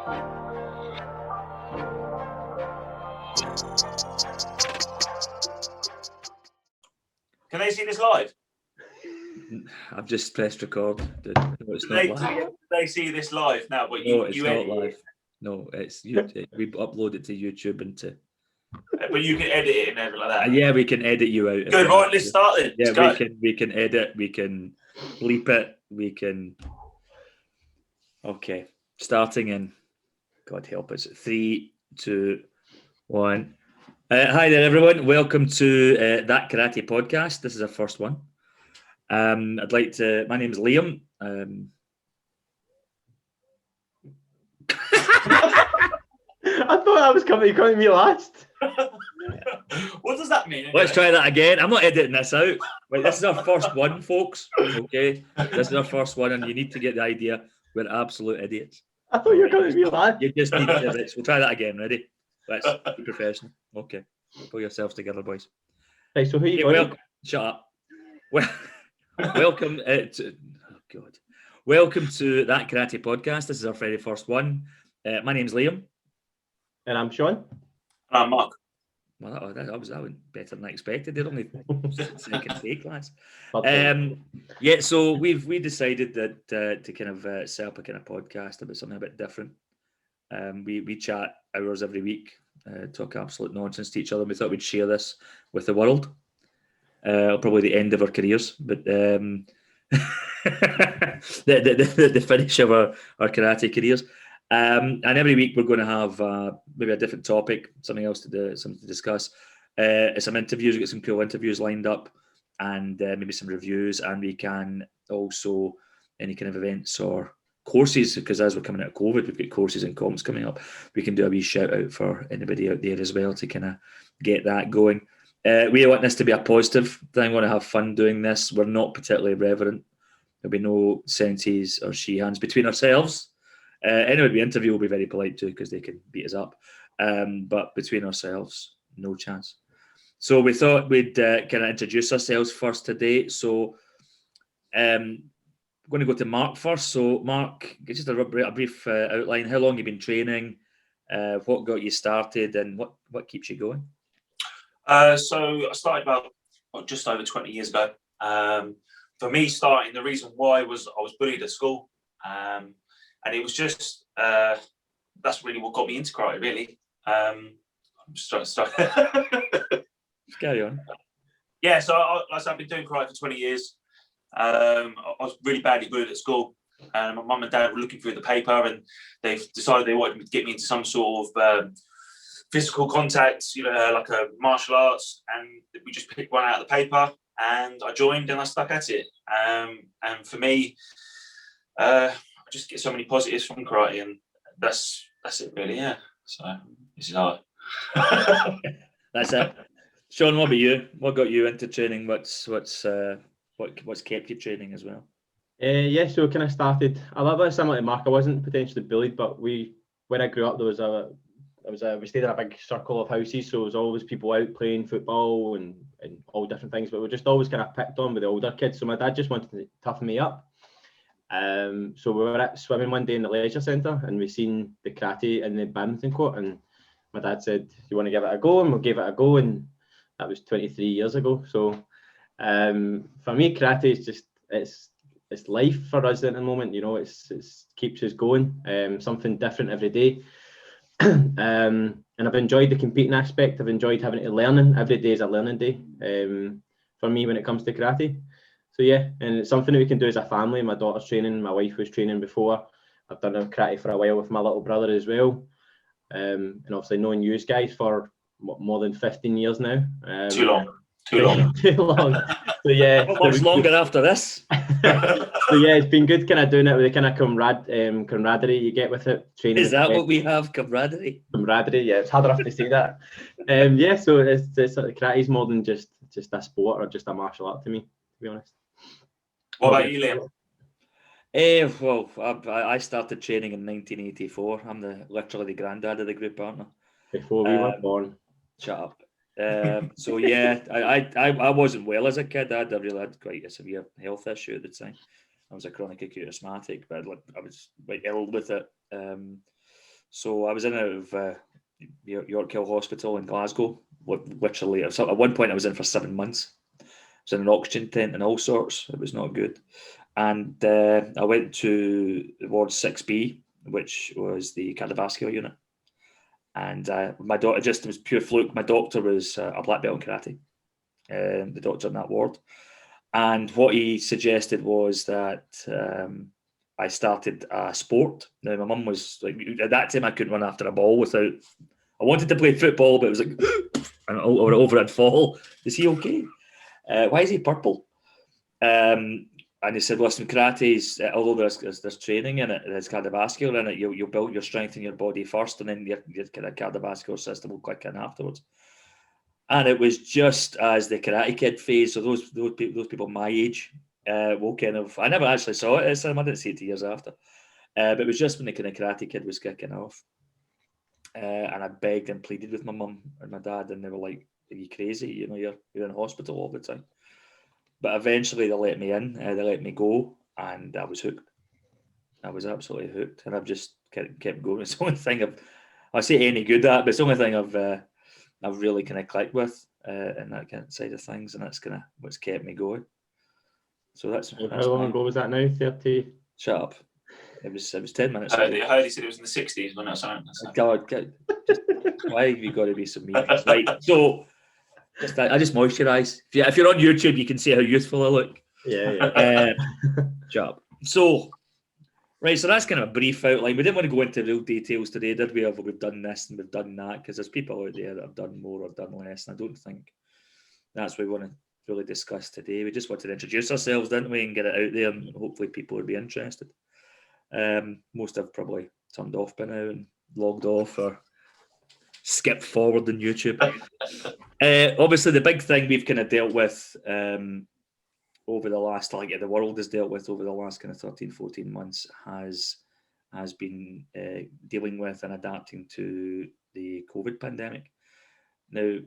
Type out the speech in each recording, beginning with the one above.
Can they see this live? I've just pressed record. No, it's not live. They see this live now, but no, it's not live. No, it's we upload it to YouTube and to. But you can edit it and everything like that. Yeah, we can edit you out. Good, right? Let's start then. Yeah, we can edit. We can bleep it. We can. Okay, starting in. God help us. 3, 2, 1. Hi there, everyone. Welcome to That Karate Podcast. This is our first one. I'd like to. My name is Liam. I thought I was coming to me last. What does that mean? Let's try that again. I'm not editing this out. Right, this is our first one, folks. Okay, this is our first one, and you need to get the idea. We're absolute idiots. I thought you were coming to me last. You just need to. We'll try that again. Ready? Let's be professional. Okay, pull yourselves together, boys. Right, so who you going? Shut up. Welcome to. Oh God. Welcome to That Karate Podcast. This is our very first one. My name's Liam. And I'm Sean. I'm Mark. Well, that went better than I expected. They're only second take, lads. Yeah, so we decided that to kind of set up a kind of podcast about something a bit different. We chat hours every week, talk absolute nonsense to each other. We thought we'd share this with the world. Probably the end of our careers, but the finish of our karate careers. And every week we're going to have maybe a different topic, something else to do, something to discuss. Some interviews, we get some cool interviews lined up, and maybe some reviews. And we can also any kind of events or courses, because as we're coming out of COVID, we've got courses and comps coming up. We can do a wee shout out for anybody out there as well to kind of get that going. We want this to be a positive thing. We want to have fun doing this. We're not particularly reverent. There'll be no senseis or she-hands between ourselves. Anyone we interview will be very polite too, because they can beat us up. But between ourselves, no chance. So we thought we'd kind of introduce ourselves first today. So I'm going to go to Mark first. So Mark, just a brief outline. How long you've been training? What got you started, and what keeps you going? So I started about just over 20 years ago. For me, starting, the reason why was I was bullied at school. And it was just, that's really what got me into karate, really. I'm just trying to start. Just carry on. Yeah, so I've been doing karate for 20 years. I was really badly bullied at school. And my mum and dad were looking through the paper, and they've decided they wanted to get me into some sort of physical contact, like a martial arts. And we just picked one out of the paper, and I joined, and I stuck at it. And for me, just get so many positives from karate, and that's it really. Yeah, so this is hard. That's it. Sean, what about you? What got you into training? What's kept you training as well? Yeah, so kind of started a little bit similar to Mark. I wasn't potentially bullied, but when I grew up, we stayed in a big circle of houses, so there was always people out playing football and all different things, but we were just always kind of picked on with the older kids. So my dad just wanted to toughen me up. So we were at swimming one day in the leisure centre, and we seen the karate in the badminton court, and my dad said, "Do you want to give it a go?" And we gave it a go, and that was 23 years ago. So for me, karate is just it's life for us at the moment. It's keeps us going. Something different every day. And I've enjoyed the competing aspect. I've enjoyed having to learning. Every day is a learning day for me when it comes to karate. So yeah, and it's something that we can do as a family. My daughter's training, my wife was training before. I've done karate for a while with my little brother as well. And obviously knowing you guys for more than 15 years now. Too long. Too long. So yeah. How much longer after this? So yeah, it's been good kind of doing it with the kind of camaraderie you get with it. Training. Is that what we have, camaraderie? Camaraderie, yeah. It's hard enough to say that. Yeah, so it's karate is more than just a sport or just a martial art to me, to be honest. What about you, Liam? Well, I started training in 1984. I'm literally the granddad of the group, aren't I? Before we were born. Shut up. So yeah, I wasn't well as a kid. I had quite a severe health issue at the time. I was a chronic acute asthmatic, but I was quite ill with it. So I was in and out of York Hill Hospital in Glasgow. Literally, at one point I was in for 7 months. I was in an oxygen tent and all sorts. It was not good. And I went to Ward 6B, which was the cardiovascular unit. And my doctor, just it was pure fluke. My doctor was a black belt in karate, the doctor in that ward. And what he suggested was that I started a sport. Now, my mum was like, at that time, I couldn't run after a ball without. I wanted to play football, but it was like, or over I'd fall. Is he okay? Why is he purple? And he said, listen, karate, although there's training in it, there's cardiovascular in it, you'll build your strength in your body first, and then your kind of cardiovascular system will click in afterwards. And it was just as the Karate Kid phase, so those people my age will kind of, I never actually saw it at cinema, I didn't see it 2 years after, but it was just when the kind of Karate Kid was kicking off. And I begged and pleaded with my mum and my dad, and they were like, are you crazy? You know, you're in hospital all the time. But eventually they let me in, they let me go, and I was hooked. I was absolutely hooked, and I've just kept going. It's the only thing I say any good at, but it's the only thing I've really kind of clicked with in that kind of side of things, and that's kind of what's kept me going. So that's how long ago was that now? 30? Shut up. It was 10 minutes. I heard he said it was in the 60s when that was God, why have you got to be so mean? Right, so I just moisturise. If you're on YouTube, you can see how youthful I look. Yeah. Job. So, right, so that's kind of a brief outline. We didn't want to go into real details today, did we? We've done this and we've done that, because there's people out there that have done more or done less, and I don't think that's what we want to really discuss today. We just wanted to introduce ourselves, didn't we, and get it out there, and hopefully people would be interested. Most have probably turned off by now and logged off or skipped forward on YouTube. Obviously, the big thing we've kind of dealt with over the last, the world has dealt with over the last kind of 13, 14 months has been dealing with and adapting to the COVID pandemic. Now,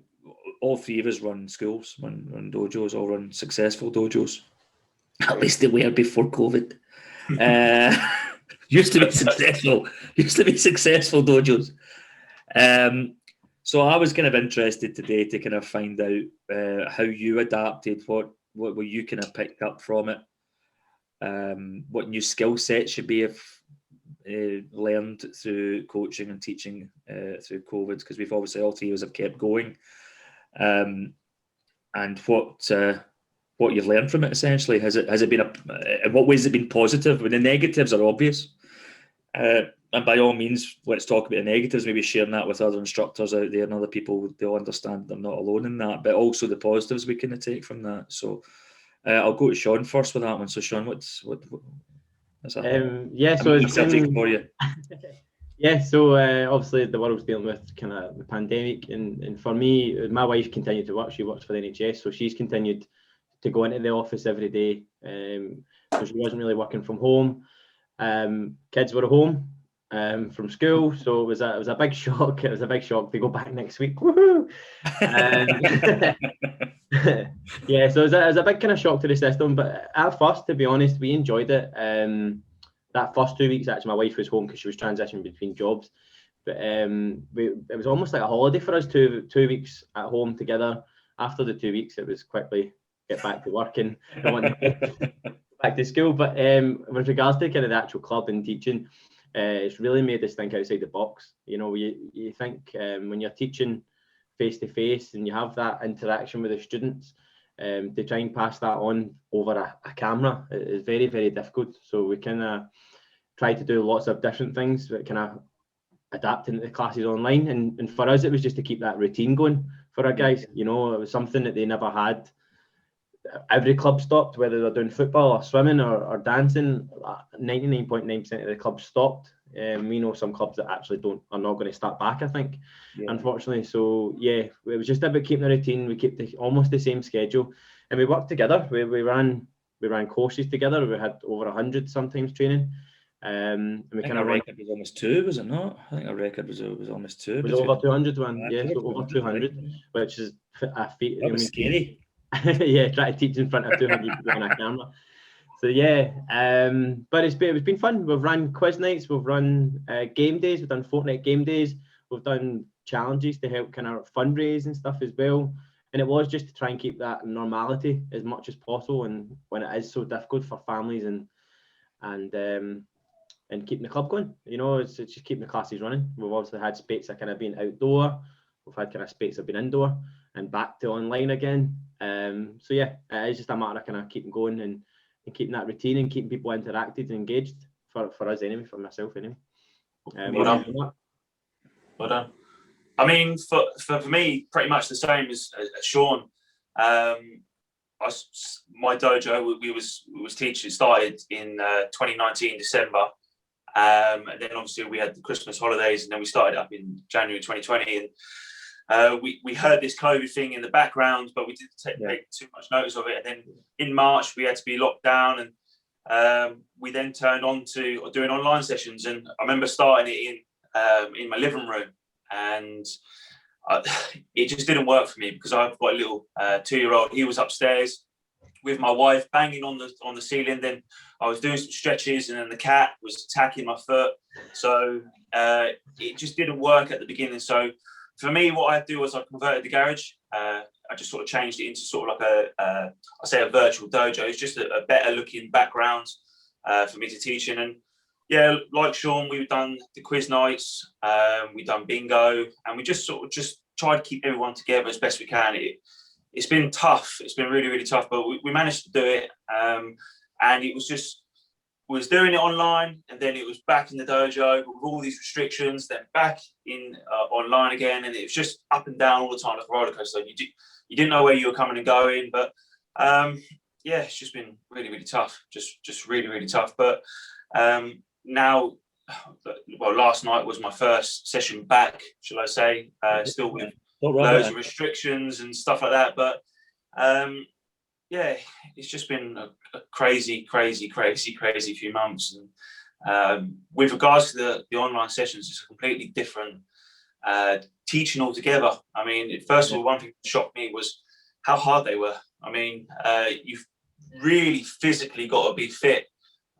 all three of us run schools, run dojos, all run successful dojos. At least they were before COVID. Used to be successful dojos. So I was kind of interested today to kind of find out how you adapted, what were you kind of picked up from it, what new skill sets you may have learned through coaching and teaching through COVID, because we've obviously all three of us have kept going, and what you've learned from it essentially. Has it been in what ways has it been positive? When the negatives are obvious, and by all means, let's talk about the negatives, maybe sharing that with other instructors out there and other people. They'll understand they're not alone in that, but also the positives we can take from that. So I'll go to Sean first with that one. So Sean, what's that? So it's subject for you. Yeah, so obviously the world's dealing with kind of the pandemic, and for me, my wife continued to work. She works for the NHS, so she's continued to go into the office every day. So she wasn't really working from home. Kids were at home from school, so it was a big shock. It was a big shock to go back next week. Woohoo! Yeah, so it was a big kind of shock to the system. But at first, to be honest, we enjoyed it. That first 2 weeks, actually, my wife was home because she was transitioning between jobs. But it was almost like a holiday for us. 2 weeks at home together. After the 2 weeks, it was quickly get back to work and back to school. But with regards to kind of the actual club and teaching, it's really made us think outside the box. You know, you think when you're teaching face to face and you have that interaction with the students, to try and pass that on over a camera is very, very difficult. So we kind of try to do lots of different things that kind of adapt into the classes online. And for us, it was just to keep that routine going for our guys. You know, it was something that they never had. Every club stopped, whether they're doing football or swimming or dancing. 99.9% of the clubs stopped. We know some clubs that actually are not going to start back, I think, unfortunately. So yeah, it was just about keeping the routine. We kept almost the same schedule, and we worked together. We ran courses together. We had over 100 sometimes training. And we kind of record was almost 2, was it not? I think our record was almost 2. It was over 200 one, so over 200, which is a feat. That was scary. Yeah, try to teach in front of 200 people on a camera. So yeah, but it's been fun. We've run quiz nights, we've run game days, we've done fortnight game days, we've done challenges to help kind of fundraise and stuff as well. And it was just to try and keep that normality as much as possible. And when it is so difficult for families and keeping the club going, you know, it's just keeping the classes running. We've obviously had spates that kind of been outdoor, we've had kind of spates that have been indoor, and back to online again. So yeah, it is just a matter of kind of keeping going and keeping that routine and keeping people interacted and engaged for us anyway, for myself anyway. Well done. I mean, for me, pretty much the same as Sean. My dojo, we was teaching, started in 2019 December, and then obviously we had the Christmas holidays, and then we started up in January 2020. And we heard this COVID thing in the background, but we didn't take too much notice of it. And then in March we had to be locked down, and we then turned on to doing online sessions. And I remember starting it in my living room, and it just didn't work for me because I've got a little 2-year-old. He was upstairs with my wife banging on the ceiling. Then I was doing some stretches, and then the cat was attacking my foot. So it just didn't work at the beginning. So for me, what I do was I converted the garage. I just sort of changed it into sort of like I say a virtual dojo. It's just a better looking background for me to teach in. And yeah, like Sean, we've done the quiz nights, we've done bingo, and we just try to keep everyone together as best we can. It's been tough. It's been really, really tough, but we managed to do it. And it was doing it online, and then it was back in the dojo with all these restrictions, then back in online again, and it was just up and down all the time like a roller coaster. You didn't know where you were coming and going, but yeah, it's just been really, really tough. Just really, really tough. But now, well, last night was my first session back, shall I say, still with loads of restrictions and stuff like that. But yeah, it's just been a crazy few months. And with regards to the online sessions, it's a completely different teaching altogether. I mean, first of all, one thing that shocked me was how hard they were. I mean, you've really physically got to be fit.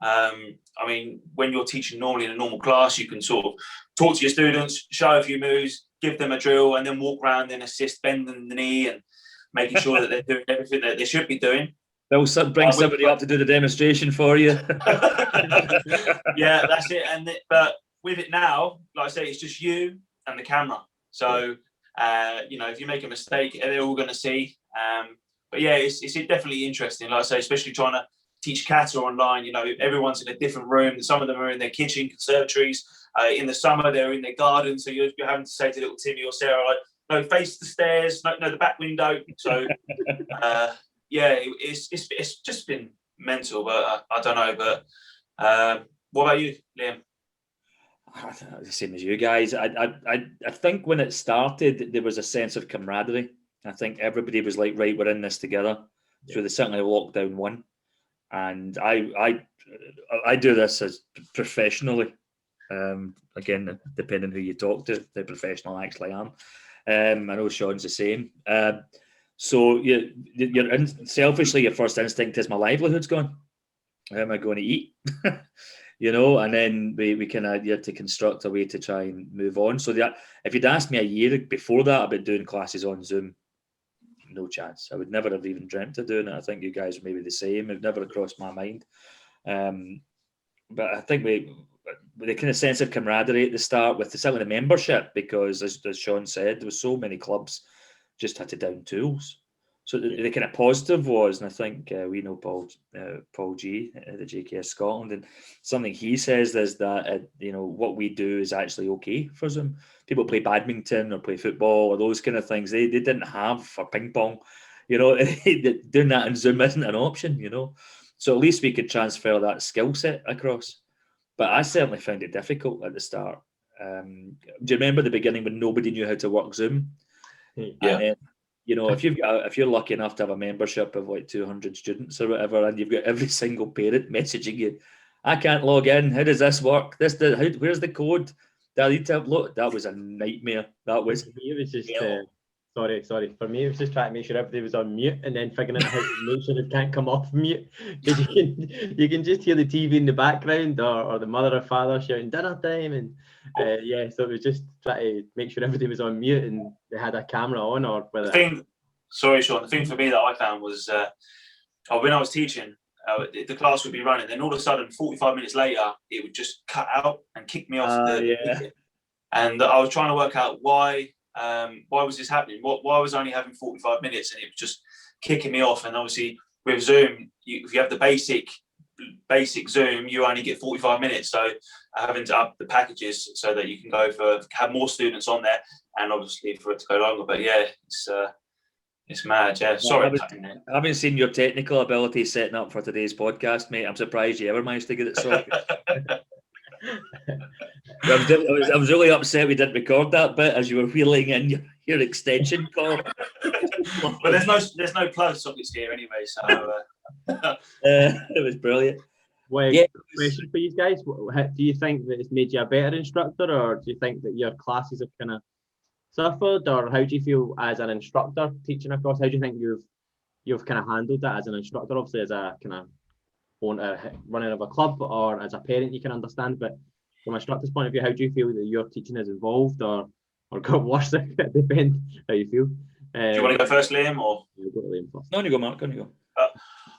I mean, when you're teaching normally in a normal class, you can sort of talk to your students, show a few moves, give them a drill, and then walk around and assist, bending the knee and making sure that they're doing everything that they should be doing. They'll bring somebody up to do the demonstration for you. Yeah, that's it. But with it now, like I say, it's just you and the camera. So, you know, if you make a mistake, they're all going to see. But yeah, it's definitely interesting. Like I say, especially trying to teach kata online. You know, everyone's in a different room. Some of them are in their kitchen, conservatories. In the summer, they're in their garden. So you're having to say to little Timmy or Sarah, like, no, face the stairs, no, the back window. So, yeah, it's just been mental. But I don't know. But what about you, Liam? The same as you guys. I think when it started, there was a sense of camaraderie. I think everybody was like, right, we're in this together. So they certainly lockdown one. And I do this as professionally. Again, depending who you talk to, how professional I actually am. I know Sean's the same. So selfishly, your first instinct is my livelihood's gone. How am I going to eat? You know, and then we kind of had to construct a way to try and move on. So that if you'd asked me a year before that about doing classes on Zoom, no chance. I would never have even dreamt of doing it. I think you guys are maybe the same. It never crossed my mind. But I think with the kind of sense of camaraderie at the start with the membership, because as Sean said, there was so many clubs just had to down tools. So the kind of positive was, and I think we know Paul G at the JKS Scotland, and something he says is that you know, what we do is actually okay for Zoom. People play badminton or play football or those kind of things. They didn't have for ping pong, you know. Doing that in Zoom isn't an option, you know. So at least we could transfer that skill set across. But I certainly found it difficult at the start. Do you remember the beginning when nobody knew how to work Zoom? Yeah. And then, you know, if you're lucky enough to have a membership of like 200 students or whatever, and you've got every single parent messaging you, I can't log in. How does this work? Where's the code? Do I need to upload? That was a nightmare. That was. It was just Sorry. For me, it was just trying to make sure everybody was on mute and then figuring out how to make sure it can't come off mute. Because you can just hear the TV in the background or the mother or father shouting dinner time. And so it was just trying to make sure everybody was on mute and they had a camera on or whether. Sorry, Sean. The thing for me that I found was when I was teaching, the class would be running, then all of a sudden, 45 minutes later, it would just cut out and kick me off the and I was trying to work out why was this happening? Why was I only having 45 minutes and it was just kicking me off? And obviously with Zoom, if you have the basic Zoom, you only get 45 minutes. So having to up the packages so that you can have more students on there, and obviously for it to go longer. But yeah, it's mad. Yeah, sorry. I haven't seen your technical ability setting up for today's podcast, mate. I'm surprised you ever managed to get it sorted. I was really upset we didn't record that bit as you were wheeling in your extension cord. But there's no plug sockets here anyway, so it was brilliant. Well, question for you guys: do you think that it's made you a better instructor, or do you think that your classes have kind of suffered, or how do you feel as an instructor teaching across? How do you think you've kind of handled that as an instructor? Obviously, as a kind of running of a club, or as a parent, you can understand. But from an instructor's point of view, how do you feel that your teaching has evolved or got worse? It depends how you feel. Do you want to go first, Liam, or? Go to Liam first. No, you go, Mark. On you go.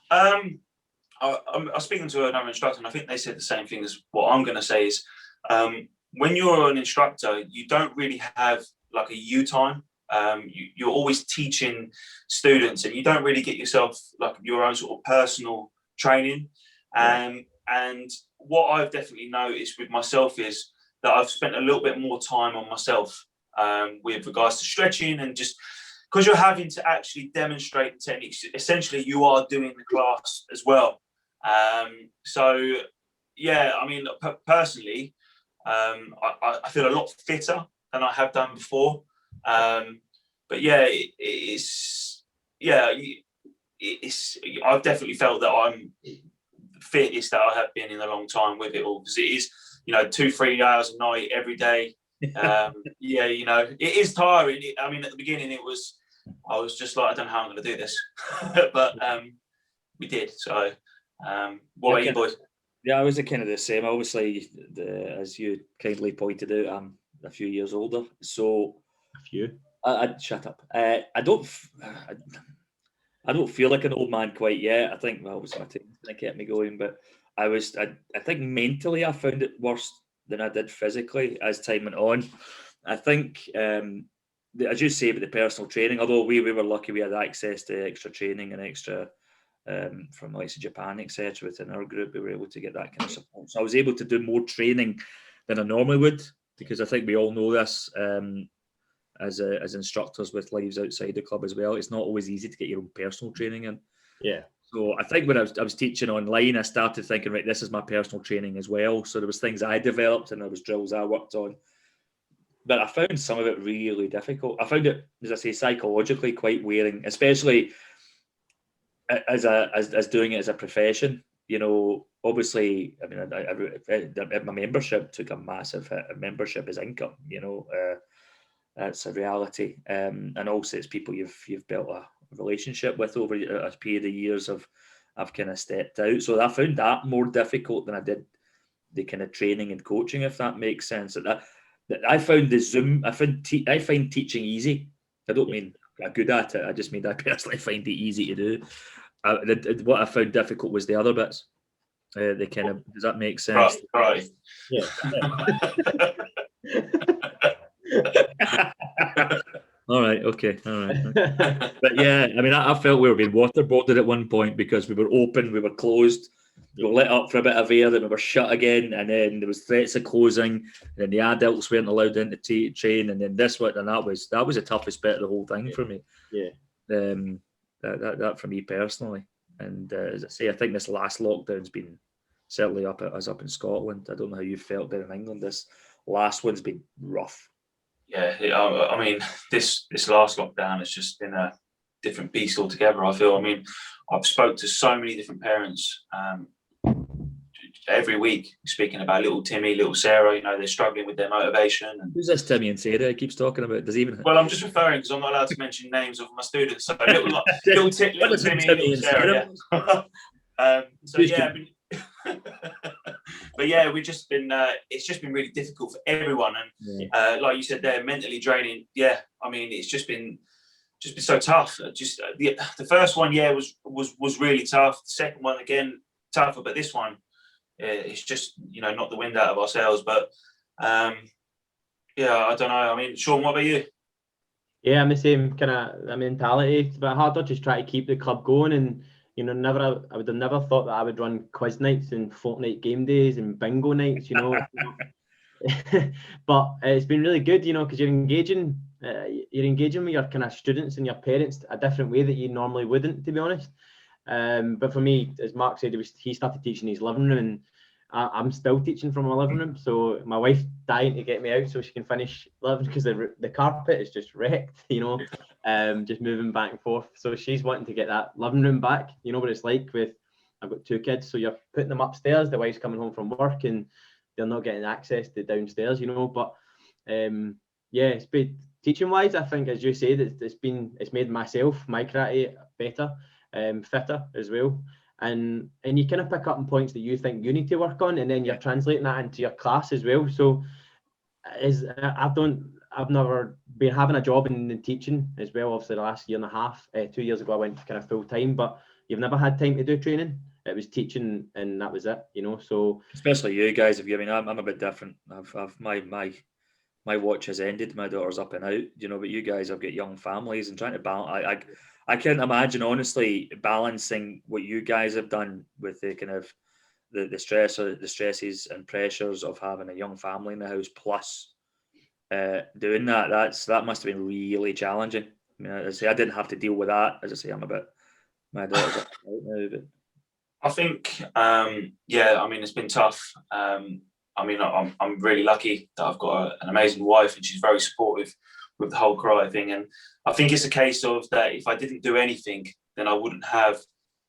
I was speaking to another instructor, and I think they said the same thing as what I'm going to say is, when you're an instructor, you don't really have like a you time. You're always teaching students, and you don't really get yourself like your own sort of personal training. And what I've definitely noticed with myself is that I've spent a little bit more time on myself with regards to stretching, and just because you're having to actually demonstrate the techniques, essentially you are doing the class as well. So yeah, I mean, personally, I feel a lot fitter than I have done before. But yeah, I've definitely felt that I'm fittest that I have been in a long time with it all, because it is, 2-3 hours a night every day. It is tiring. I mean, at the beginning I was just like, I don't know how I'm going to do this, but we did. So what about you boys? Yeah, I was kind of the same. Obviously, as you kindly pointed out, I'm a few years older. So a few. I'd shut up. I don't feel like an old man quite yet. I think, well, obviously my team kept me going, but I think mentally I found it worse than I did physically as time went on. I think, as you say, about the personal training, although we were lucky we had access to extra training and extra from the likes of Japan, etc. Within our group, we were able to get that kind of support. So I was able to do more training than I normally would, because I think we all know this as instructors with lives outside the club as well. It's not always easy to get your own personal training in. Yeah. So I think when I was teaching online, I started thinking, right, this is my personal training as well. So there was things I developed and there was drills I worked on. But I found some of it really difficult. I found it, as I say, psychologically quite wearing, especially as doing it as a profession. Obviously, I mean, my membership took a massive hit. Membership is income, that's a reality. And also it's people you've built a relationship with over a period of years I've kind of stepped out. So I found that more difficult than I did the kind of training and coaching, if that makes sense. I found the Zoom, I find teaching easy. I don't mean I'm good at it. I just mean I personally find it easy to do. What I found difficult was the other bits. Does that make sense? Right. Yeah. All right. Okay. But yeah, I mean, I felt we were being waterboarded at one point because we were open, we were closed, we were lit up for a bit of air, then we were shut again, and then there was threats of closing, and then the adults weren't allowed in to train, and then this one, and that was the toughest bit of the whole thing for me. Yeah. That for me personally, and as I say, I think this last lockdown's been certainly up in Scotland. I don't know how you felt down in England. This last one's been rough. Yeah, I mean, this last lockdown has just been a different beast altogether, I feel. I mean, I've spoke to so many different parents every week speaking about little Timmy, little Sarah. You know, they're struggling with their motivation. And, who's this Timmy and Sarah he keeps talking about? Does he even? well, I'm just referring because I'm not allowed to mention names of my students. So little Timmy, little Sarah. Yeah. So yeah. But yeah, we've just been. It's just been really difficult for everyone, and like you said, there, mentally draining. Yeah, I mean, it's just been so tough. Just the first one, was really tough. The second one, again, tougher. But this one, it's just knocked the wind out of our sails. But I don't know. I mean, Sean, what about you? Yeah, I'm the same kind of mentality. It's a bit harder just try to keep the club going, and I would have never thought that I would run quiz nights and fortnight game days and bingo nights. But it's been really good, because you're engaging with your kind of students and your parents a different way that you normally wouldn't, to be honest. But for me, as Mark said, he started teaching his living room, and I'm still teaching from my living room. So my wife's dying to get me out so she can finish living, because the carpet is just wrecked, just moving back and forth. So she's wanting to get that living room back. You know what it's like I've got 2 kids, so you're putting them upstairs. The wife's coming home from work and they're not getting access to downstairs, But it's been teaching wise. I think, as you said, it's made my karate better, fitter as well. And you kind of pick up on points that you think you need to work on, and then you're translating that into your class as well. So I've never been having a job in teaching as well. Obviously, the last year and a half, 2 years ago, I went kind of full time, but you've never had time to do training. It was teaching, and that was it, So especially you guys, I'm a bit different. I've my watch has ended. My daughter's up and out, But you guys have got young families and trying to balance. I can't imagine, honestly, balancing what you guys have done with the kind of the stresses and pressures of having a young family in the house, plus doing that. That must have been really challenging. I mean, I didn't have to deal with that. As I say, my daughter's up and out now, but I think, it's been tough. I'm really lucky that I've got an amazing wife, and she's very supportive with the whole karate thing. And I think it's a case of that if I didn't do anything, then I wouldn't have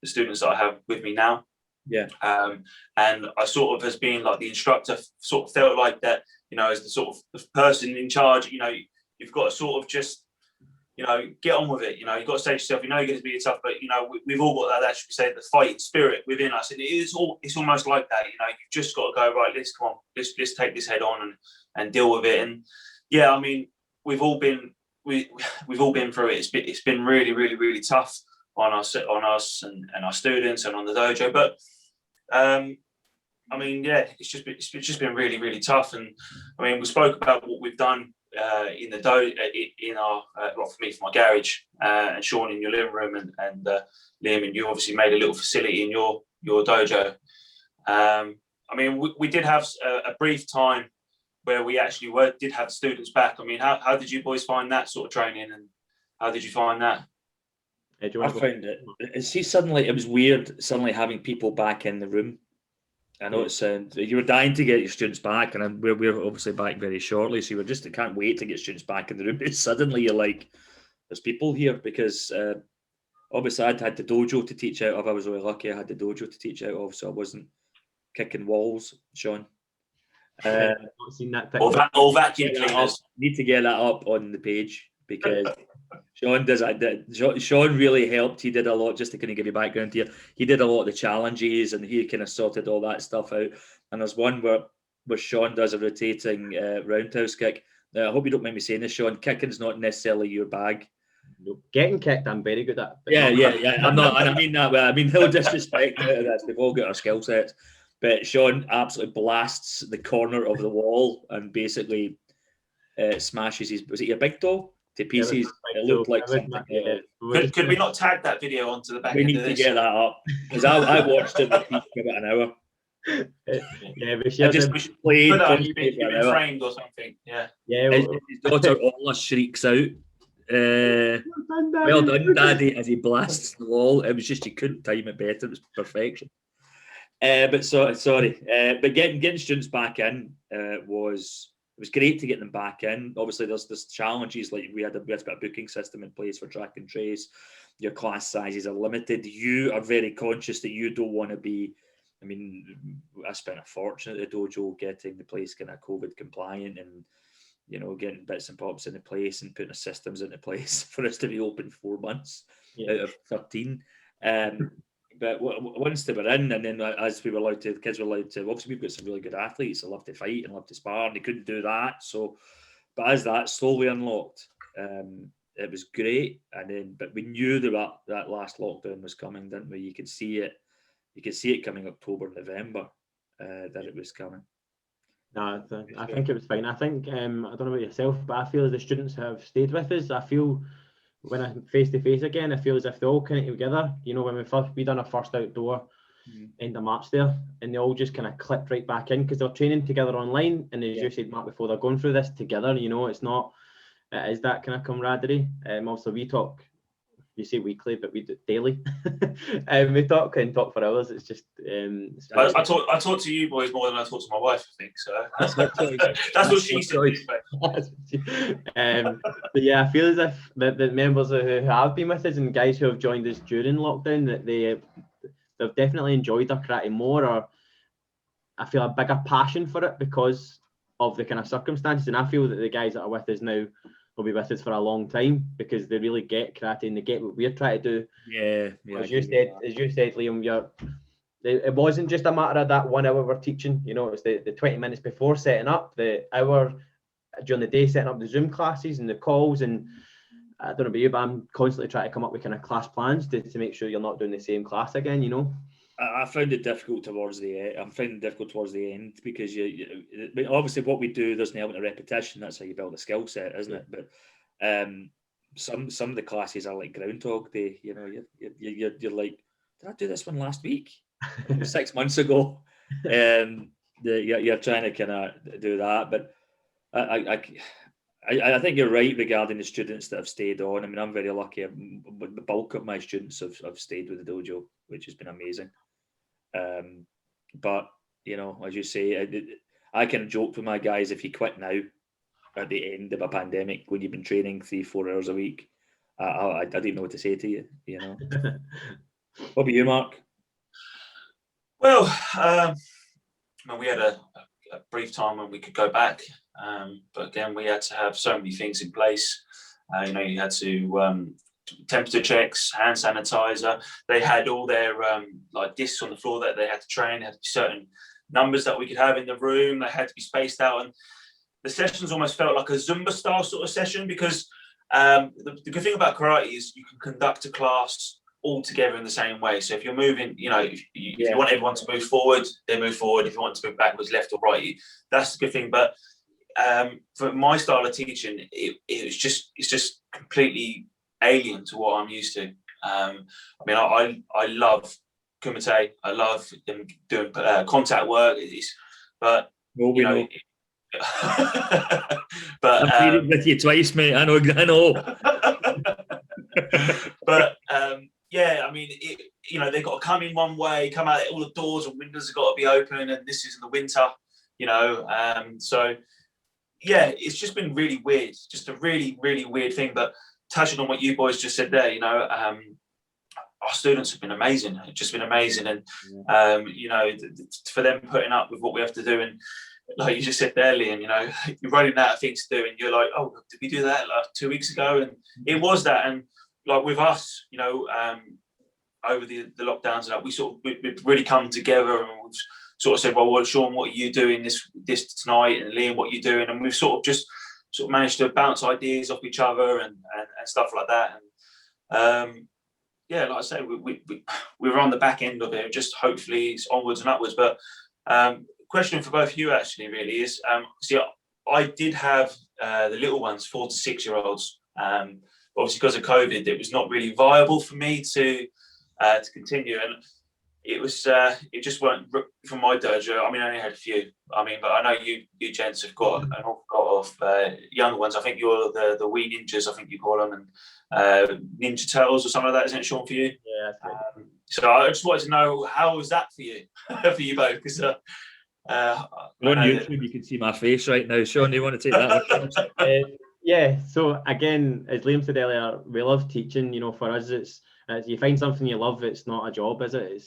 the students that I have with me now. Yeah. And I sort of, as being like the instructor, sort of felt like that, as the sort of the person in charge, you've got to sort of just, get on with it. You've got to say to yourself, you're going to be tough, but we've all got that, should we say, the fighting spirit within us, and it's almost like that. You've just got to go, right, let's take this head on and deal with it. And yeah, I mean, we've all been through it. It's been really, really, really tough on us and our students and on the dojo. But it's just been really, really tough. And I mean, we spoke about what we've done in the in our for me, for my garage, and Sean in your living room, and Liam, and you obviously made a little facility in your dojo. We did have a brief time where we actually did have students back. I mean, how did you boys find that sort of training, and how did you find that? I found it. See, suddenly it was weird. Suddenly having people back in the room. I know you were dying to get your students back, and we're obviously back very shortly. So you were just can't wait to get students back in the room. But suddenly you're like, there's people here, because obviously I'd had the dojo to teach out of. I was really lucky. I had the dojo to teach out of, so I wasn't kicking walls, Sean. I've not seen that picture. All vacuum cleaners. Need to get that up on the page, because Sean does. Sean really helped. He did a lot, just to kind of give you background here. He did a lot of the challenges, and he kind of sorted all that stuff out. And there's one where Sean does a rotating roundhouse kick. Now, I hope you don't mind me saying this, Sean. Kicking's not necessarily your bag. Nope. Getting kicked, I'm very good at. Yeah. I'm not, and I mean that way. I mean, no disrespect to this. We've all got our skill sets. But Sean absolutely blasts the corner of the wall and basically smashes his. Was it your big toe to pieces? It looked like something. Could we not tag that video onto the back? We need to get that up, because I watched it for about an hour. We should play. You've been framed or something. Yeah. His daughter Ola shrieks out. Well done, Daddy, as he blasts the wall. It was just, you couldn't time it better. It was perfection. But getting students back in was great to get them back in. Obviously, there's challenges, like we had a booking system in place for track and trace. Your class sizes are limited. You are very conscious that you don't want to be I mean, I spent a fortune at the dojo getting the place kind of COVID compliant and, you know, getting bits and bobs into place and putting the systems into place for us to be open 4 months out of 13. But once they were in, and then as we were allowed to, the kids were allowed to, obviously we've got some really good athletes that love to fight and love to spar, and they couldn't do that. So, but as that slowly unlocked, it was great. And then, but we knew that last lockdown was coming, didn't we? You could see it. You could see it coming October, November, that it was coming. No, I think it was fine. I think, I don't know about yourself, but I feel the students have stayed with us. I feel when I'm face to face again, I feel as if they all kind of together. You know, when we done our first outdoor end of March there, and they all just kind of clicked right back in because they're training together online. And as you said, Mark, before, they're going through this together. You know, it is that kind of camaraderie. Also, we talk. You say weekly, but we do it daily. We talk for hours. It's just. I talk to you boys more than I talk to my wife, I think. So that's what she said. But yeah, I feel as if the members who have been with us and guys who have joined us during lockdown, that they've definitely enjoyed their karate more, or I feel a bigger passion for it because of the kind of circumstances. And I feel that the guys that are with us now will be with us for a long time because they really get karate and they get what we're trying to do. Yeah. As you said, Liam, it wasn't just a matter of that 1 hour we're teaching. You know, it was the 20 minutes before setting up, the hour during the day setting up the Zoom classes and the calls. And I don't know about you, but I'm constantly trying to come up with kind of class plans to make sure you're not doing the same class again. You know. I found it difficult towards the end. I'm finding it difficult towards the end because obviously what we do, there's an element of repetition. That's how you build a skill set, isn't it? But some of the classes are like Groundhog Day. You know, you're like, did I do this one last week? 6 months ago. You're trying to kind of do that, but I think you're right regarding the students that have stayed on. I mean, I'm very lucky. The bulk of my students have stayed with the dojo, which has been amazing. But you know, as you say, I kind of joked with my guys, if you quit now at the end of a pandemic when you've been training 3-4 hours a week, I didn't know what to say to you. You know. What about you, Mark? Well, we had a brief time when we could go back, but again, we had to have so many things in place. You know, you had to temperature checks, hand sanitizer. They had all their like discs on the floor that they had to train. There had to be certain numbers that we could have in the room. They had to be spaced out, and the sessions almost felt like a Zumba style sort of session because the good thing about karate is you can conduct a class all together in the same way. So if you're moving, you know, if you want everyone to move forward, they move forward. If you want to move backwards, left or right, that's the good thing. But for my style of teaching, it's just completely alien to what I'm used to. I mean, I love kumite. I love them doing contact work. But you know. But I've played it with you twice, mate. I know. But yeah, I mean, you know, they've got to come in one way, come out, all the doors and windows have got to be open, and this is in the winter, you know. So yeah, it's just been really weird, just a really, really weird thing. But touching on what you boys just said there, you know, our students have been amazing. It's just been amazing, and you know, for them putting up with what we have to do, and like you just said there, Liam, you know, you're running out of things to do, and you're like, oh, did we do that like 2 weeks ago? And it was that, and like with us, you know, over the lockdowns, and we've really come together, and we've sort of said, well, Sean, what are you doing this tonight, and Liam, what are you doing? And we've sort of managed to bounce ideas off each other and stuff like that. And yeah, like I say, we were on the back end of it. Just hopefully it's onwards and upwards. But question for both of you actually really is, see, I did have the little ones, 4 to 6 year olds. Obviously, because of COVID, it was not really viable for me to continue, and it was it just weren't from my dojo. I mean, I only had a few. I mean, but I know you gents have got an awful lot of younger ones. I think you're the wee ninjas, I think you call them, and Ninja Turtles or something like that, isn't it, Sean, for you? Yeah. That's right. So I just wanted to know, how was that for you, for you both? Because on YouTube, you can see my face right now. Sean, do you want to take that? Yeah, so again, as Liam said earlier, we love teaching. You know, for us, As you find something you love, it's not a job, is it?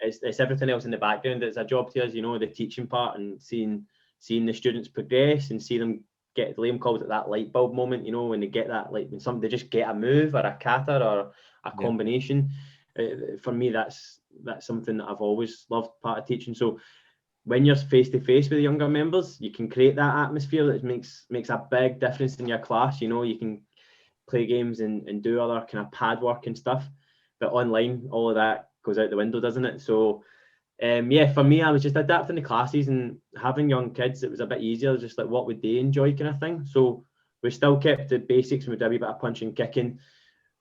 It's everything else in the background that's a job to us, you know, the teaching part and seeing the students progress and see them get, Liam calls it that light bulb moment, you know, when they get that, like when somebody just get a move or a kata or a combination. For me, that's something that I've always loved, part of teaching. So when you're face to face with the younger members, you can create that atmosphere that makes a big difference in your class. You know, you can play games and do other kind of pad work and stuff, but online, all of that goes out the window, doesn't it? So for me, I was just adapting the classes and having young kids. It was a bit easier, just like what would they enjoy, kind of thing. So we still kept the basics and we did a wee bit of punching, kicking,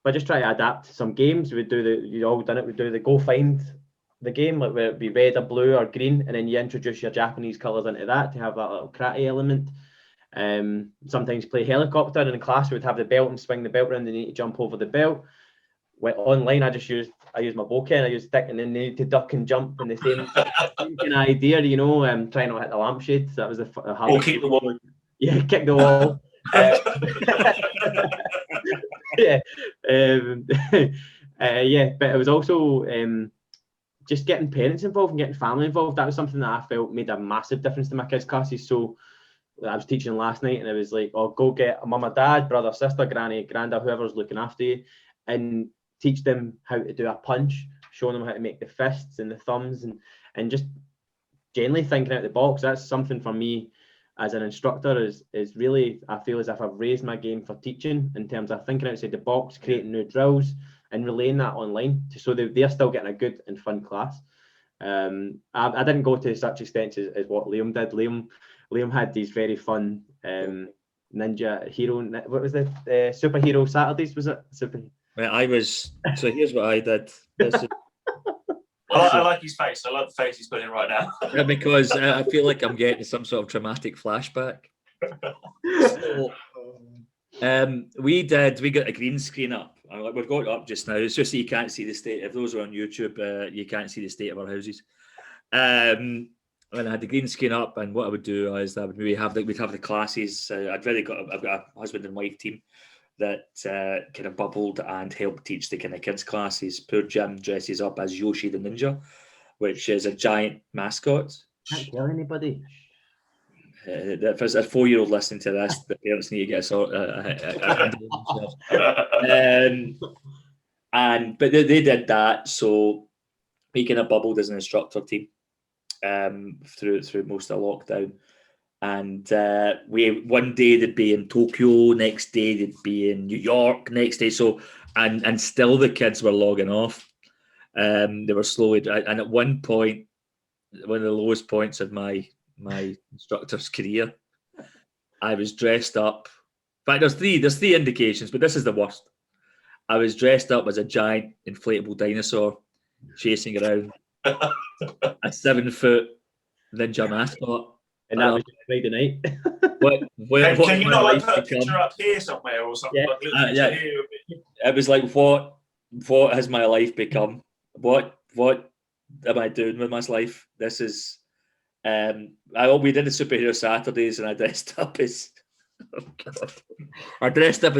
but just try to adapt some games. We'd do you all done it. We'd do the go find the game, like where it'd be red or blue or green, and then you introduce your Japanese colours into that to have that little karate element. Sometimes play helicopter, and in class we'd have the belt and swing the belt around. They need to jump over the belt. Online, I use my bokeh, I use stick, and then they need to duck and jump in the same kind of idea, you know. Trying not to hit the lampshade. So that was the hardest. Or kick the wall. Yeah, kick the wall. But it was also just getting parents involved and getting family involved. That was something that I felt made a massive difference to my kids' classes. So I was teaching last night, and it was like, oh, go get a mum or dad, brother, sister, granny, granda, whoever's looking after you, and teach them how to do a punch, showing them how to make the fists and the thumbs, and just generally thinking out the box. That's something for me as an instructor is really, I feel as if I've raised my game for teaching in terms of thinking outside the box, creating new drills, and relaying that online so they're still getting a good and fun class. I didn't go to such extent as what Liam did. Liam had these very fun ninja hero. What was the superhero Saturdays? Was it super? So here's what I did. I like his face. I like the face he's putting right now. Yeah, because I feel like I'm getting some sort of traumatic flashback. So, we got a green screen up. We've got it up just now. It's just so you can't see the state. If those are on YouTube, you can't see the state of our houses. And I had the green screen up, and what I would do is I would maybe we'd have the classes. I've got a husband and wife team that kind of bubbled and helped teach the kind of kids classes. Poor Jim dresses up as Yoshi the Ninja, which is a giant mascot. Can't tell anybody. If there's a 4-year-old listening to this, the parents need to get a sort but they did that, so we kind of bubbled as an instructor team through most of the lockdown. And one day they'd be in Tokyo, next day they'd be in New York, next day. So and still the kids were logging off. They were slowly, and at one point, one of the lowest points of my instructor's career, I was dressed up. In fact, there's three indications, but this is the worst. I was dressed up as a giant inflatable dinosaur chasing around a 7-foot ninja mascot. And that was Friday night. Can you not like put a picture up here somewhere or something? Yeah. It was like, what has my life become? What am I doing with my life? This is we did the superhero Saturdays, and I dressed up as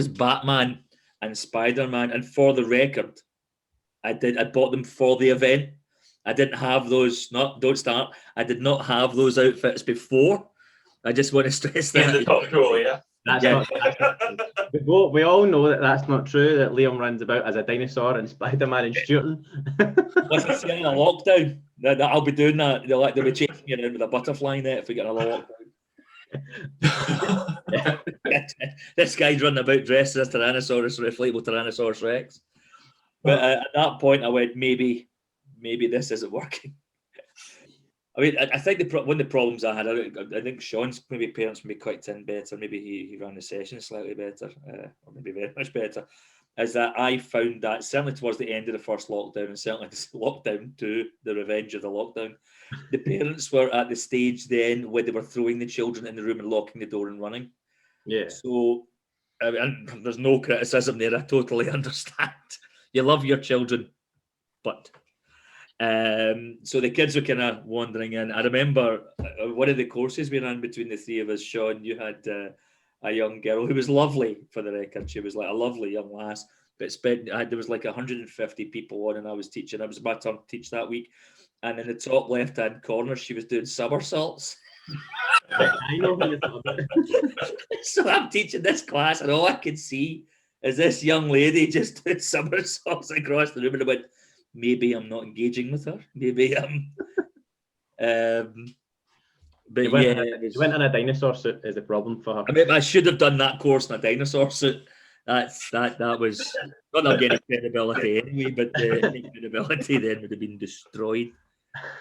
Batman and Spider-Man. And for the record, I bought them for the event. I didn't have those. I did not have those outfits before. I just want to stress that. In the top drawer, yeah. We all know that's not true. That Liam runs about as a dinosaur and Spider-Man and shooting. Let's say in a lockdown, that I'll be doing that. They'll be chasing you around with a butterfly net if we get another lockdown. This guy's running about dressed as Tyrannosaurus, inflatable Tyrannosaurus Rex. But at that point, I went, maybe this isn't working. I mean, I think one of the problems I had, I think Sean's maybe parents maybe clicked in better, maybe he ran the session slightly better, or maybe very much better, is that I found that certainly towards the end of the first lockdown, and certainly this lockdown 2, the revenge of the lockdown, the parents were at the stage then where they were throwing the children in the room and locking the door and running. Yeah. So, I mean, there's no criticism there. I totally understand. You love your children, but... so the kids were kind of wandering in. I remember one of the courses we ran between the three of us, Sean, you had a young girl who was lovely, for the record. She was like a lovely young lass, but there was like 150 people on, and I was teaching. It was my turn to teach that week, and in the top left-hand corner, she was doing somersaults. I know who you're talking about. So I'm teaching this class, and all I could see is this young lady just doing somersaults across the room, and I went, maybe I'm not engaging with her. Maybe I'm. But You went in a dinosaur suit is the problem for her. I mean, I should have done that course in a dinosaur suit. That was not that I'm getting credibility anyway, but any credibility then would have been destroyed.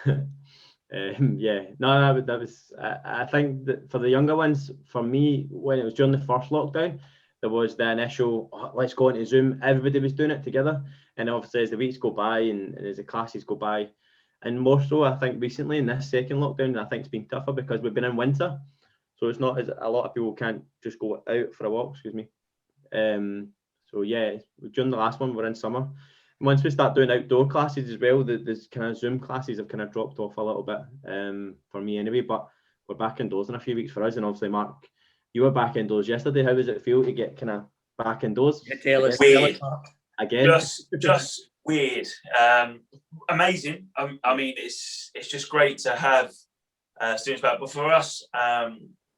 That was. I think that for the younger ones, for me, when it was during the first lockdown, there was the initial let's go into Zoom. Everybody was doing it together, and obviously as the weeks go by and as the classes go by, and more so, I think recently in this second lockdown, I think it's been tougher because we've been in winter, so it's not as a lot of people can't just go out for a walk. Excuse me. So yeah, during the last one, we're in summer. Once we start doing outdoor classes as well, the kind of Zoom classes have kind of dropped off a little bit for me anyway. But we're back indoors in a few weeks for us, and obviously, Mark, you were back indoors yesterday. How does it feel to get kind of back indoors? Weird. Again, just weird. Amazing. I mean, it's just great to have students back. But for us,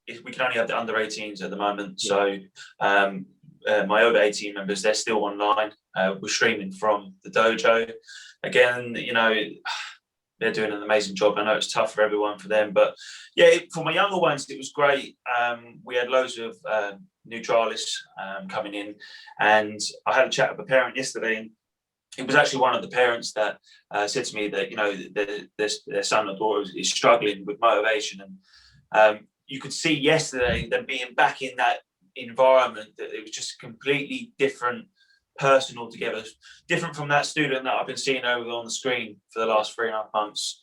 we can only have the under 18s at the moment. So my over 18 members, they're still online. We're streaming from the dojo. Again, they're doing an amazing job. I know it's tough for everyone, for them. But yeah, for my younger ones, it was great. We had loads of new trialists coming in. And I had a chat with a parent yesterday, and it was actually one of the parents that said to me that, their son or daughter is struggling with motivation. And you could see yesterday them being back in that environment, that it was just completely different person altogether, different from that student that I've been seeing over on the screen for the last 3.5 months.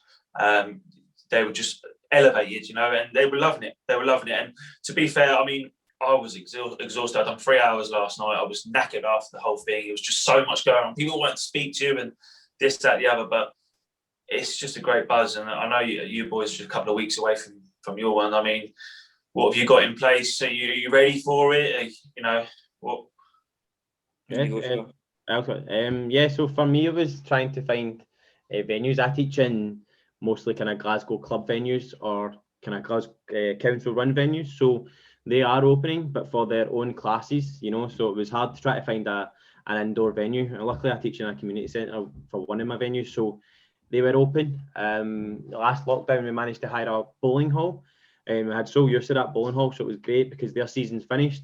They were just elevated, and they were loving it. And to be fair, I mean, I was exhausted. I'd done 3 hours last night. I was knackered after the whole thing. It was just so much going on. People wanted to speak to you and this, that, the other, but it's just a great buzz. And I know you boys are just a couple of weeks away from your one. I mean, what have you got in place? Are you ready for it? What? So for me, it was trying to find venues. I teach in mostly kind of Glasgow club venues or kind of Glasgow council run venues. So they are opening, but for their own classes, so it was hard to try to find an indoor venue. And luckily, I teach in a community centre for one of my venues, so they were open. The last lockdown, we managed to hire a bowling hall. We had so used to that bowling hall, so it was great because their season's finished.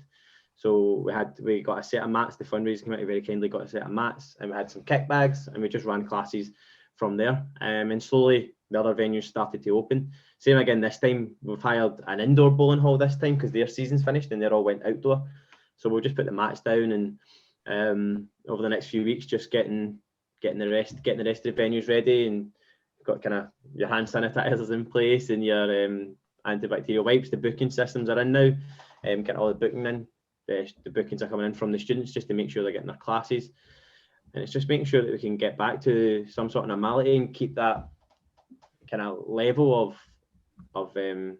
So we got a set of mats. The fundraising committee very kindly got a set of mats, and we had some kick bags, and we just ran classes from there. And slowly the other venues started to open. Same again this time. We've hired an indoor bowling hall this time because their season's finished and they all went outdoor. So we'll just put the mats down, and over the next few weeks, just getting the rest of the venues ready, and got kind of your hand sanitizers in place and your antibacterial wipes. The booking systems are in now. Get all the booking in. The bookings are coming in from the students just to make sure they're getting their classes, and it's just making sure that we can get back to some sort of normality and keep that kind of level of kind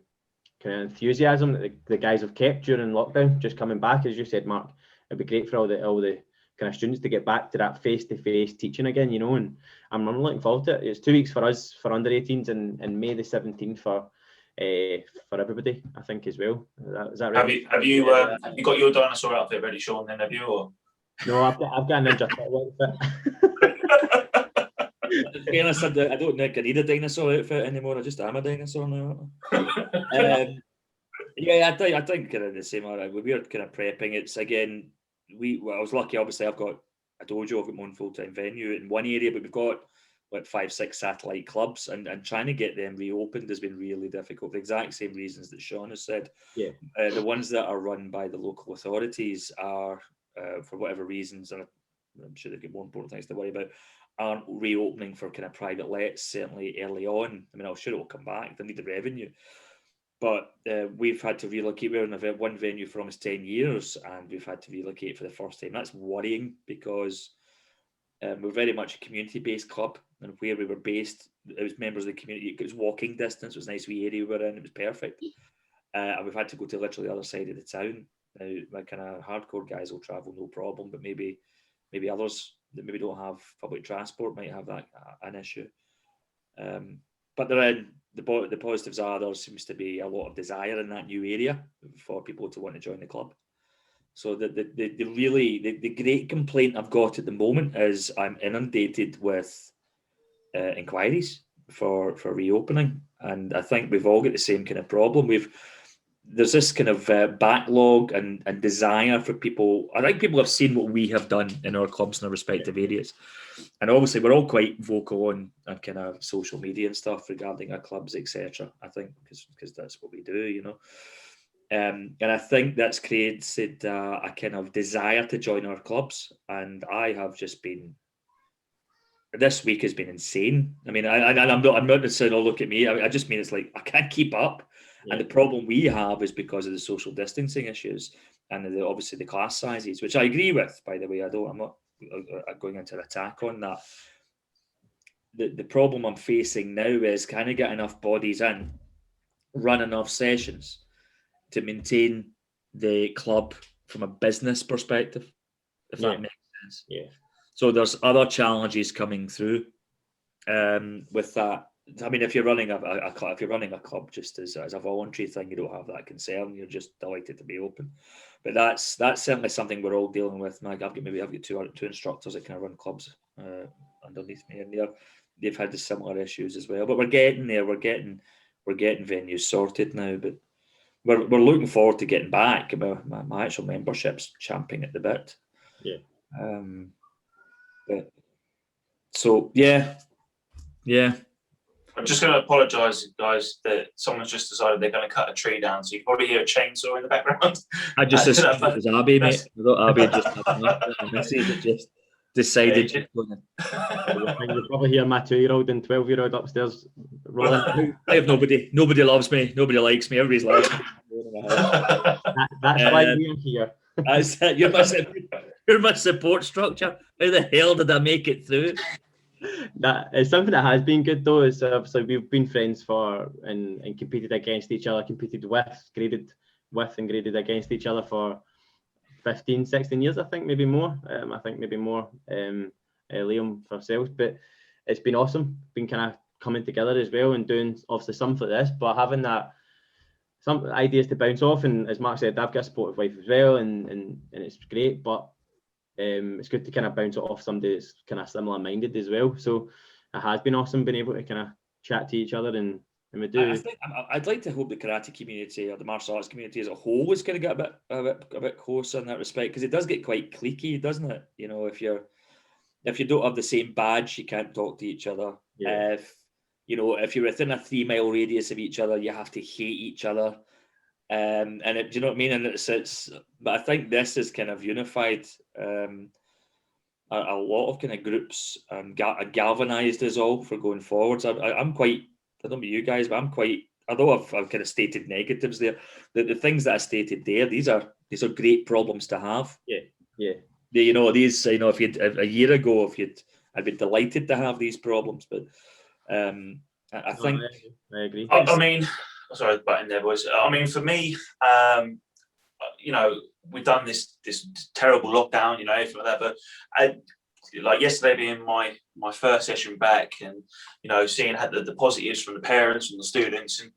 of enthusiasm that the guys have kept during lockdown. Just coming back, as you said, Mark, it'd be great for all the kind of students to get back to that face-to-face teaching again, and I'm looking forward to it. It's 2 weeks for us for under 18s and May the 17th for everybody, I think, as well. Is that right? Have you got your dinosaur outfit ready, Sean? Then have you? Or? No, I've got a Ninja Turtle outfit. To be honest, I don't think I need a dinosaur outfit anymore. I just am a dinosaur now. I think kind of the same. Alright, we're kind of prepping. It's again, I was lucky. Obviously, I've got a dojo. I've got my own full-time venue in one area, but we've got 5-6 satellite clubs, and trying to get them reopened has been really difficult. The exact same reasons that Sean has said. Yeah. The ones that are run by the local authorities are, for whatever reasons, and I'm sure they've got more important things to worry about, aren't reopening for kind of private lets, certainly early on. I mean, I'm sure it will come back. They need the revenue. But we've had to relocate. We're in one venue for almost 10 years, and we've had to relocate for the first time. That's worrying because we're very much a community-based club, and where we were based, it was members of the community. It was walking distance. It was a nice wee area we were in. It was perfect. And we've had to go to literally the other side of the town. Now, my kind of hardcore guys will travel no problem, but maybe maybe others that maybe don't have public transport might have that an issue. But the positives are there seems to be a lot of desire in that new area for people to want to join the club. So the great complaint I've got at the moment is I'm inundated with inquiries for reopening, and I think we've all got the same kind of problem. There's this kind of backlog and desire for people. I think people have seen what we have done in our clubs in our respective areas, and obviously we're all quite vocal on kind of social media and stuff regarding our clubs, etc. I think because that's what we do, you know. And I think that's created a kind of desire to join our clubs, and I have just been. This week has been insane. I mean, I'm not saying, "Oh, look at me." I just mean it's like I can't keep up. Yeah. And the problem we have is because of the social distancing issues and obviously the class sizes, which I agree with, by the way. I'm not going into an attack on that. The problem I'm facing now is can I get enough bodies in, run enough sessions to maintain the club from a business perspective, if that makes sense. Yeah. So there's other challenges coming through with that. I mean, if you're running a club just as a voluntary thing, you don't have that concern. You're just delighted to be open. But that's certainly something we're all dealing with. I've got two instructors that kind of run clubs underneath me, and they've had the similar issues as well. But we're getting there. We're getting venues sorted now. But we're looking forward to getting back. My actual membership's champing at the bit. Yeah. But so yeah. I'm just going to apologise, guys, that someone's just decided they're going to cut a tree down. So you probably hear a chainsaw in the background. I just assumed it was Abby, mate. I thought Abby just decided. You probably hear my 2-year-old and 12-year-old upstairs rolling. I have nobody. Nobody loves me. Nobody likes me. Everybody's laughing. That's why we're here. That's it. You're my support structure. How the hell did I make it through? That is something that has been good though. Is obviously we've been friends and competed against each other, graded with against each other for 15, 16 years, I think, maybe more. Liam for ourselves, but it's been awesome. Been kind of coming together as well and doing obviously something like this, but having some ideas to bounce off. And as Mark said, I've got a supportive wife as well, and it's great, but it's good to kind of bounce it off somebody that's kind of similar minded as well. So it has been awesome being able to kind of chat to each other, and we do. I'd like to hope the karate community or the martial arts community as a whole is going to get a bit closer in that respect, because it does get quite cliquey, doesn't it? You know, if you don't have the same badge, you can't talk to each other. Yeah. If you're within a 3-mile radius of each other, you have to hate each other. Do you know what I mean? And but I think this is kind of unified a lot of kind of groups and galvanized us all for going forwards. I'm quite, I don't know about you guys, but I'm quite, although I've kind of stated negatives there, the things that I stated there, these are great problems to have. Yeah. If you'd a year ago, I'd be delighted to have these problems, but I think I agree. I mean, sorry, butting there, boys. I mean, for me, we've done this terrible lockdown, everything like that. But like yesterday being my first session back, and seeing the positives from the parents and the students, and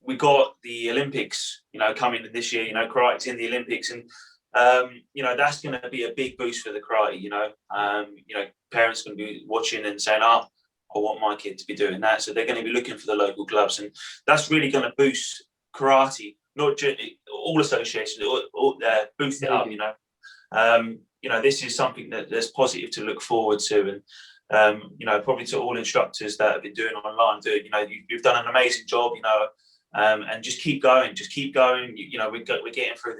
we got the Olympics, coming this year. Karate's in the Olympics, and that's going to be a big boost for the karate. Parents going to be watching and saying, "Oh, I want my kid to be doing that," so they're going to be looking for the local clubs, and that's really going to boost karate, not just all associations, boost it up. This is something that's positive to look forward to, and probably to all instructors that have been doing online, you've done an amazing job, and just keep going. We're getting through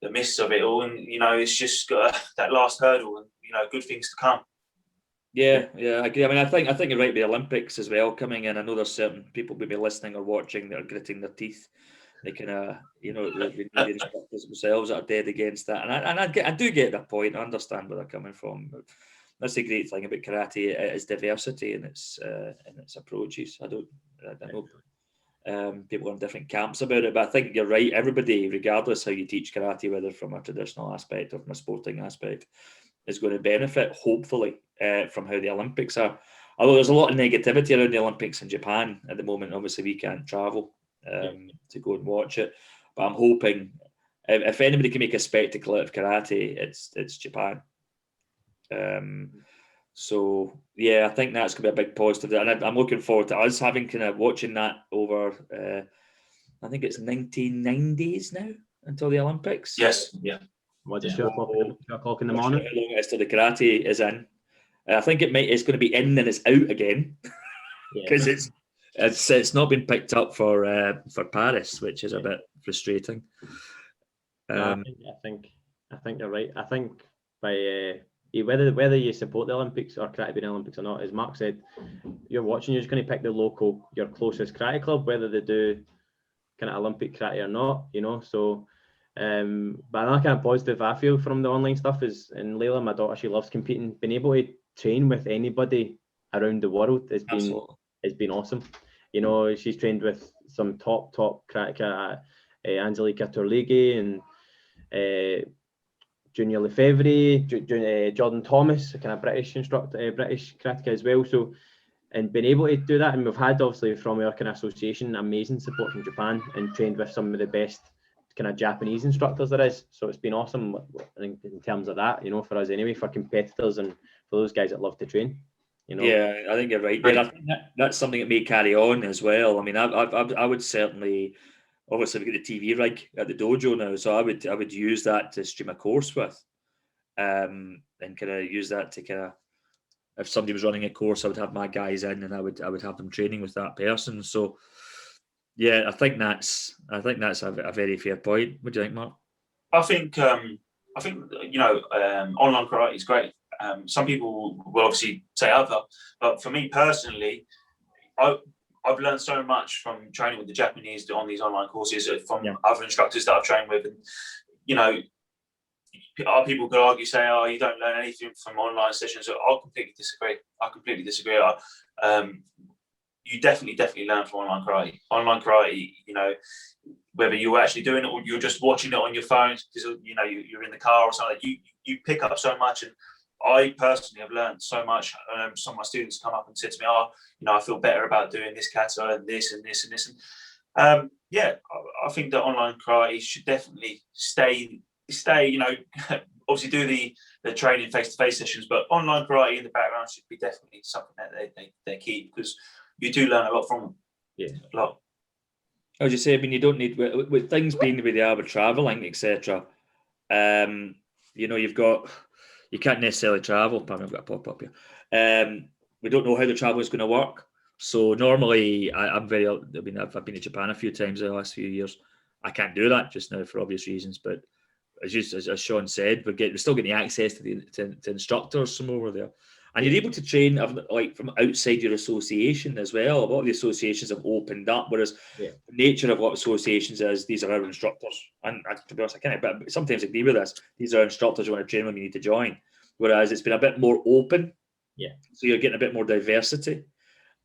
the mists of it all, and it's just got that last hurdle, and good things to come. Yeah, I agree. I mean, I think you're right with the Olympics as well coming in. I know there's certain people maybe listening or watching that are gritting their teeth. They kind of, the instructors themselves that are dead against that. And I do get that point. I understand where they're coming from. But that's the great thing about karate. It is diversity in its approaches. I know People are in different camps about it, but I think you're right. Everybody, regardless how you teach karate, whether from a traditional aspect or from a sporting aspect, is going to benefit, hopefully, from how the Olympics are. Although there's a lot of negativity around the Olympics in Japan at the moment. Obviously, we can't travel to go and watch it, but I'm hoping if anybody can make a spectacle out of karate, it's Japan. So yeah, I think that's going to be a big positive, and I'm looking forward to us having kind of watching that over. I think it's 99 days now until the Olympics. Yes, yeah. Was it 2 o'clock in the morning? How long it is till the karate is in? I think it's going to be in and it's out again because it's not been picked up for Paris, which is a bit frustrating. I think you're right. I think by whether you support the Olympics or karate being Olympics or not, as Mark said, you're watching. You're just going to pick your closest karate club, whether they do kind of Olympic karate or not. So. But another kind of positive I feel from the online stuff is, and Layla, my daughter, she loves competing. Being able to train with anybody around the world has been awesome. She's trained with some top karate, Angelica Torligi and Junior Lefebvre, Jordan Thomas, a kind of British instructor, British karateka as well. So, and being able to do that, and we've had obviously from our kind of association amazing support from Japan and trained with some of the best kind of Japanese instructors there is. So it's been awesome, I think, in terms of that, for us anyway, for competitors and for those guys that love to train. Yeah, I think you're right. I think that's something that may carry on as well. I mean, I would certainly, obviously we get the TV rig at the dojo now, so I would use that to stream a course with, and kind of use that to kind of, if somebody was running a course, I would have my guys in and I would have them training with that person. So yeah, I think that's a very fair point. What do you think, Mark? I think online karate is great. Some people will obviously say other, but for me personally, I've learned so much from training with the Japanese on these online courses from other instructors that I've trained with, and people could argue, say, "Oh, you don't learn anything from online sessions." I completely disagree. You definitely learn from online karate. Online karate, whether you're actually doing it or you're just watching it on your phone because you're in the car or something, you pick up so much. And I personally have learned so much. Some of my students come up and said to me, I feel better about doing this kata and this and this and this. And I think that online karate should definitely stay. Obviously do the training face-to-face sessions, but online karate in the background should be definitely something that they keep, because you do learn a lot from them. Yeah, a lot. As you say, I mean, you don't need, with things being the way they are with travelling, etc. You can't necessarily travel. Pardon, I've got a pop-up here. We don't know how the travel is going to work. So normally, I've been to Japan a few times in the last few years. I can't do that just now for obvious reasons, but as Sean said, we're still getting access to instructors from over there. And you're able to train like from outside your association as well. A lot of the associations have opened up, whereas the nature of what associations is, these are our instructors. And to be honest, I can't, but sometimes agree with this. These are instructors who want to train when you need to join. Whereas it's been a bit more open. Yeah. So you're getting a bit more diversity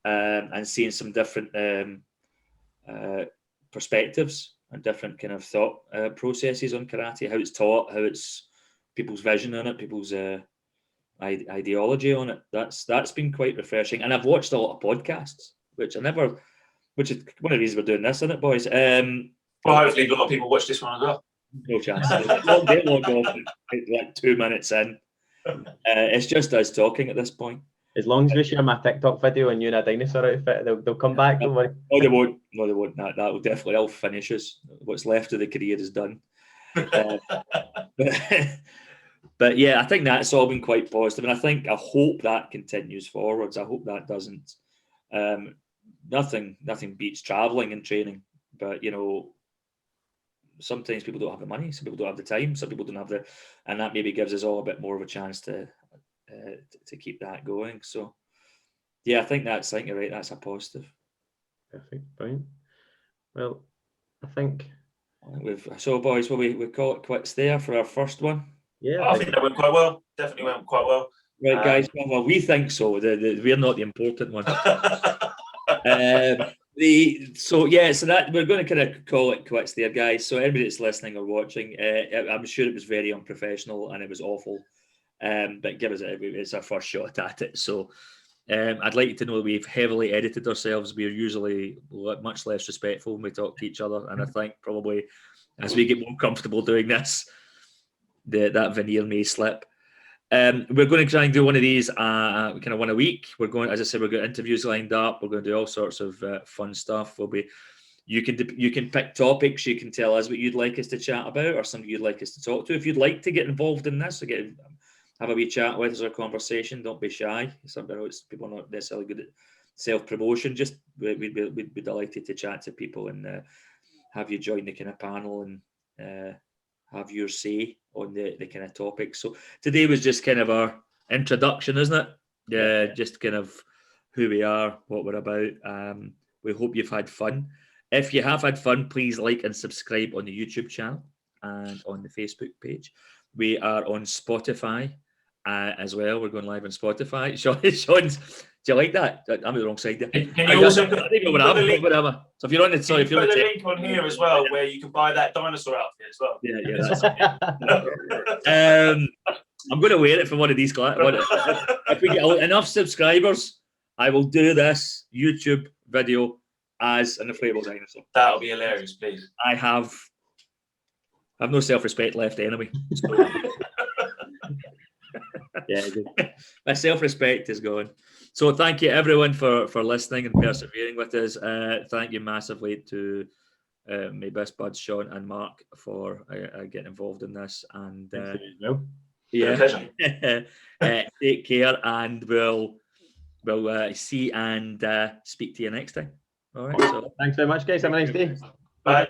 and seeing some different perspectives and different kind of thought processes on karate, how it's taught, how it's people's vision on it, people's ideology on it. That's been quite refreshing. And I've watched a lot of podcasts, which is one of the reasons we're doing this, isn't it, boys? Well, hopefully a lot of people watch this one as well. No chance. They log off like 2 minutes in. It's just us talking at this point. As long as we share my TikTok video and you in a dinosaur outfit, they'll come back. Don't worry. No, they won't. No, they won't. That will definitely all finish us. What's left of the career is done. But yeah, I think that's all been quite positive, and I hope that continues forwards. I hope that doesn't. Nothing beats traveling and training, but sometimes people don't have the money, some people don't have the time, some people don't have and that maybe gives us all a bit more of a chance to keep that going. So yeah, I think you're right. That's a positive. Perfect. Brilliant. Well, I think boys, will we call it quits there for our first one? Yeah, I think that went quite well. Definitely went quite well. Right, guys. Well, we think so. We're not the important one. So that we're going to kind of call it quits there, guys. So everybody that's listening or watching, I'm sure it was very unprofessional and it was awful. But give us it's our first shot at it. So I'd like you to know that we've heavily edited ourselves. We're usually much less respectful when we talk to each other, and I think probably as we get more comfortable doing this, that veneer may slip. We're going to try and do one of these kind of one a week. We're going, as I said, we've got interviews lined up. We're going to do all sorts of fun stuff. You can pick topics. You can tell us what you'd like us to chat about or something you'd like us to talk to. If you'd like to get involved in this or have a wee chat with us or conversation, don't be shy. People are not necessarily good at self-promotion. Just we'd be delighted to chat to people and have you join the kind of panel and have your say on the kind of topic. So today was just kind of our introduction, isn't it? Yeah, just kind of who we are, what we're about. We hope you've had fun. If you have had fun, please like and subscribe on the YouTube channel and on the Facebook page. We are on Spotify as well. We're going live on Spotify. Sean's, do you like that? I'm on the wrong side there. Can you also put whatever. So if you're on the, if you're on the link on here as well, where you can buy that dinosaur outfit as well. I'm going to wear it for one of these. If we get enough subscribers, I will do this YouTube video as an inflatable dinosaur. That'll be hilarious, please. I have no self-respect left anyway. So. My self-respect is gone. So thank you everyone for listening and persevering with us. Thank you massively to my best buds Sean and Mark for getting involved in this. And take care, and we'll see and speak to you next time. All right. So thanks very much, guys. Have a nice day. Bye.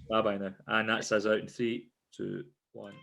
Bye now. And that says out in 3, 2, 1.